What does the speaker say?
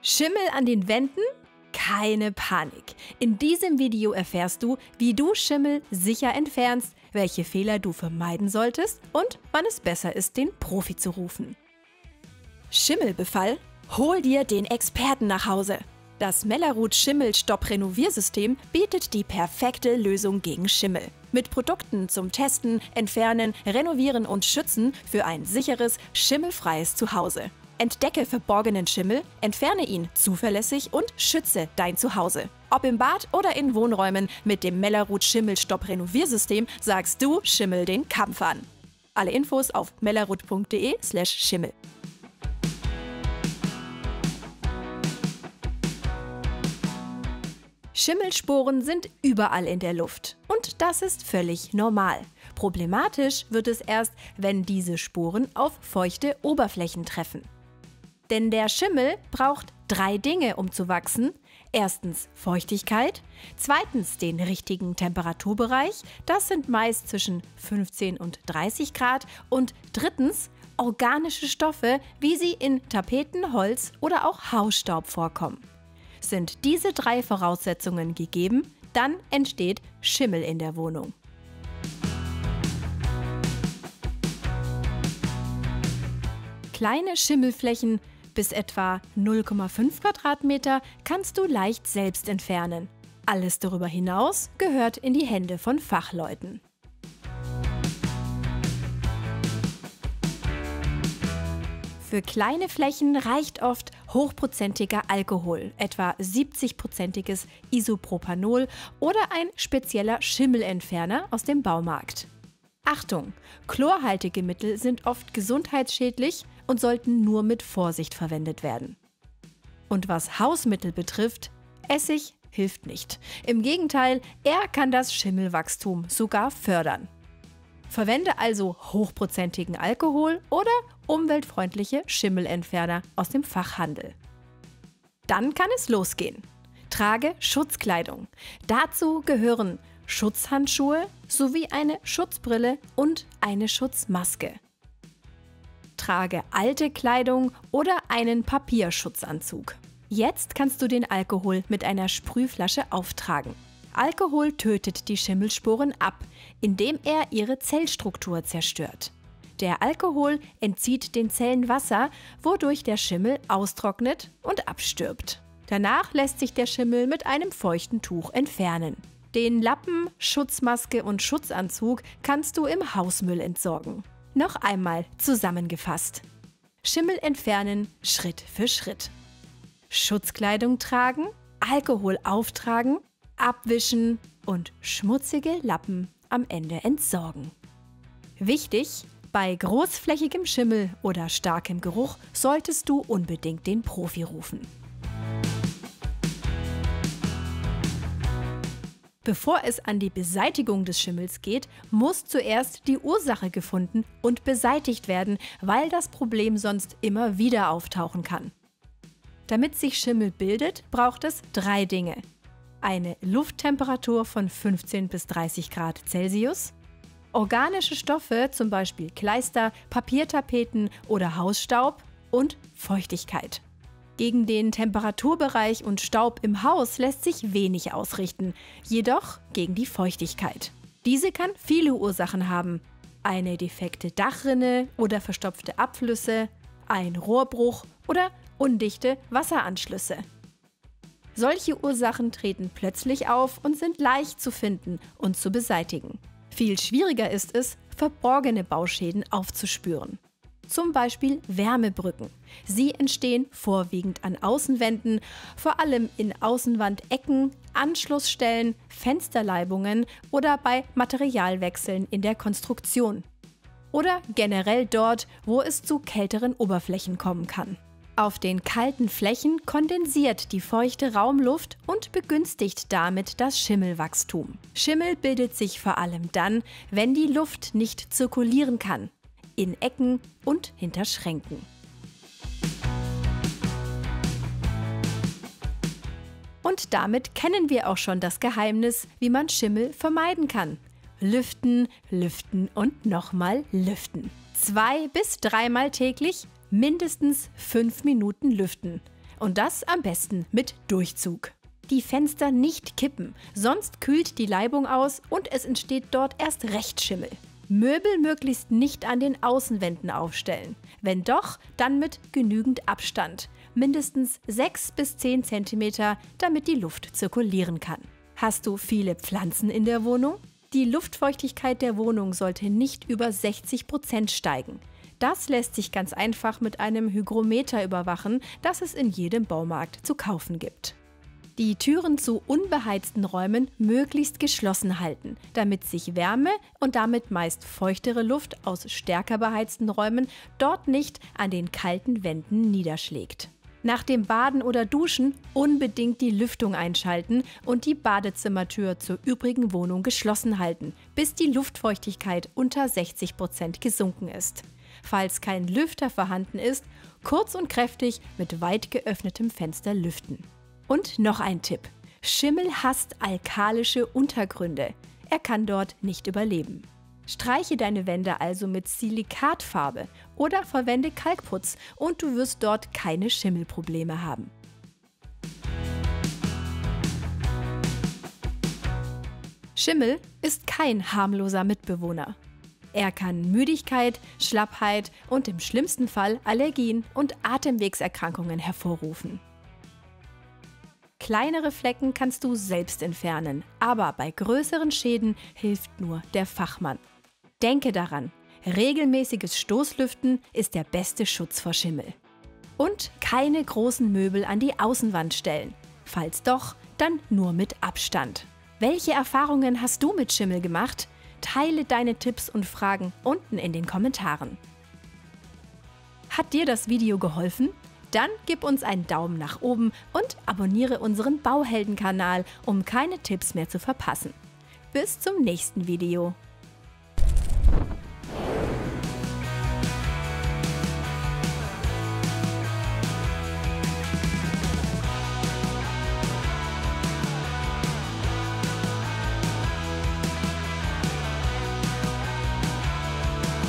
Schimmel an den Wänden? Keine Panik. In diesem Video erfährst du, wie du Schimmel sicher entfernst, welche Fehler du vermeiden solltest und wann es besser ist, den Profi zu rufen. Schimmelbefall? Hol dir den Experten nach Hause. Das Melleruth Schimmel-Stopp-Renoviersystem bietet die perfekte Lösung gegen Schimmel. Mit Produkten zum Testen, Entfernen, Renovieren und Schützen für ein sicheres, schimmelfreies Zuhause. Entdecke verborgenen Schimmel, entferne ihn zuverlässig und schütze dein Zuhause. Ob im Bad oder in Wohnräumen, mit dem Melleruth Schimmel-Stopp-Renoviersystem sagst du Schimmel den Kampf an. Alle Infos auf melleruth.de/Schimmel. Schimmelsporen sind überall in der Luft und das ist völlig normal. Problematisch wird es erst, wenn diese Sporen auf feuchte Oberflächen treffen. Denn der Schimmel braucht 3 Dinge, um zu wachsen. Erstens Feuchtigkeit, zweitens den richtigen Temperaturbereich, das sind meist zwischen 15 und 30 Grad, und drittens organische Stoffe, wie sie in Tapeten, Holz oder auch Hausstaub vorkommen. Sind diese 3 Voraussetzungen gegeben, dann entsteht Schimmel in der Wohnung. Kleine Schimmelflächen bis etwa 0,5 Quadratmeter kannst du leicht selbst entfernen. Alles darüber hinaus gehört in die Hände von Fachleuten. Für kleine Flächen reicht oft hochprozentiger Alkohol, etwa 70-prozentiges Isopropanol oder ein spezieller Schimmelentferner aus dem Baumarkt. Achtung! Chlorhaltige Mittel sind oft gesundheitsschädlich und sollten nur mit Vorsicht verwendet werden. Und was Hausmittel betrifft, Essig hilft nicht. Im Gegenteil, er kann das Schimmelwachstum sogar fördern. Verwende also hochprozentigen Alkohol oder umweltfreundliche Schimmelentferner aus dem Fachhandel. Dann kann es losgehen. Trage Schutzkleidung. Dazu gehören Schutzhandschuhe sowie eine Schutzbrille und eine Schutzmaske. Trage alte Kleidung oder einen Papierschutzanzug. Jetzt kannst du den Alkohol mit einer Sprühflasche auftragen. Alkohol tötet die Schimmelsporen ab, indem er ihre Zellstruktur zerstört. Der Alkohol entzieht den Zellen Wasser, wodurch der Schimmel austrocknet und abstirbt. Danach lässt sich der Schimmel mit einem feuchten Tuch entfernen. Den Lappen, Schutzmaske und Schutzanzug kannst du im Hausmüll entsorgen. Noch einmal zusammengefasst. Schimmel entfernen Schritt für Schritt. Schutzkleidung tragen, Alkohol auftragen, abwischen und schmutzige Lappen am Ende entsorgen. Wichtig: Bei großflächigem Schimmel oder starkem Geruch solltest du unbedingt den Profi rufen. Bevor es an die Beseitigung des Schimmels geht, muss zuerst die Ursache gefunden und beseitigt werden, weil das Problem sonst immer wieder auftauchen kann. Damit sich Schimmel bildet, braucht es 3 Dinge. Eine Lufttemperatur von 15 bis 30 Grad Celsius, organische Stoffe, zum Beispiel Kleister, Papiertapeten oder Hausstaub, und Feuchtigkeit. Gegen den Temperaturbereich und Staub im Haus lässt sich wenig ausrichten, jedoch gegen die Feuchtigkeit. Diese kann viele Ursachen haben: eine defekte Dachrinne oder verstopfte Abflüsse, ein Rohrbruch oder undichte Wasseranschlüsse. Solche Ursachen treten plötzlich auf und sind leicht zu finden und zu beseitigen. Viel schwieriger ist es, verborgene Bauschäden aufzuspüren. Zum Beispiel Wärmebrücken. Sie entstehen vorwiegend an Außenwänden, vor allem in Außenwandecken, Anschlussstellen, Fensterleibungen oder bei Materialwechseln in der Konstruktion. Oder generell dort, wo es zu kälteren Oberflächen kommen kann. Auf den kalten Flächen kondensiert die feuchte Raumluft und begünstigt damit das Schimmelwachstum. Schimmel bildet sich vor allem dann, wenn die Luft nicht zirkulieren kann. In Ecken und hinter Schränken. Und damit kennen wir auch schon das Geheimnis, wie man Schimmel vermeiden kann. Lüften, lüften und nochmal lüften. 2- bis 3-mal täglich mindestens 5 Minuten lüften. Und das am besten mit Durchzug. Die Fenster nicht kippen, sonst kühlt die Leibung aus und es entsteht dort erst recht Schimmel. Möbel möglichst nicht an den Außenwänden aufstellen. Wenn doch, dann mit genügend Abstand. Mindestens 6 bis 10 cm, damit die Luft zirkulieren kann. Hast du viele Pflanzen in der Wohnung? Die Luftfeuchtigkeit der Wohnung sollte nicht über 60% steigen. Das lässt sich ganz einfach mit einem Hygrometer überwachen, das es in jedem Baumarkt zu kaufen gibt. Die Türen zu unbeheizten Räumen möglichst geschlossen halten, damit sich Wärme und damit meist feuchtere Luft aus stärker beheizten Räumen dort nicht an den kalten Wänden niederschlägt. Nach dem Baden oder Duschen unbedingt die Lüftung einschalten und die Badezimmertür zur übrigen Wohnung geschlossen halten, bis die Luftfeuchtigkeit unter 60% gesunken ist. Falls kein Lüfter vorhanden ist, kurz und kräftig mit weit geöffnetem Fenster lüften. Und noch ein Tipp: Schimmel hasst alkalische Untergründe. Er kann dort nicht überleben. Streiche deine Wände also mit Silikatfarbe oder verwende Kalkputz und du wirst dort keine Schimmelprobleme haben. Schimmel ist kein harmloser Mitbewohner. Er kann Müdigkeit, Schlappheit und im schlimmsten Fall Allergien und Atemwegserkrankungen hervorrufen. Kleinere Flecken kannst du selbst entfernen, aber bei größeren Schäden hilft nur der Fachmann. Denke daran, regelmäßiges Stoßlüften ist der beste Schutz vor Schimmel. Und keine großen Möbel an die Außenwand stellen. Falls doch, dann nur mit Abstand. Welche Erfahrungen hast du mit Schimmel gemacht? Teile deine Tipps und Fragen unten in den Kommentaren. Hat dir das Video geholfen? Dann gib uns einen Daumen nach oben und abonniere unseren Bauhelden-Kanal, um keine Tipps mehr zu verpassen. Bis zum nächsten Video.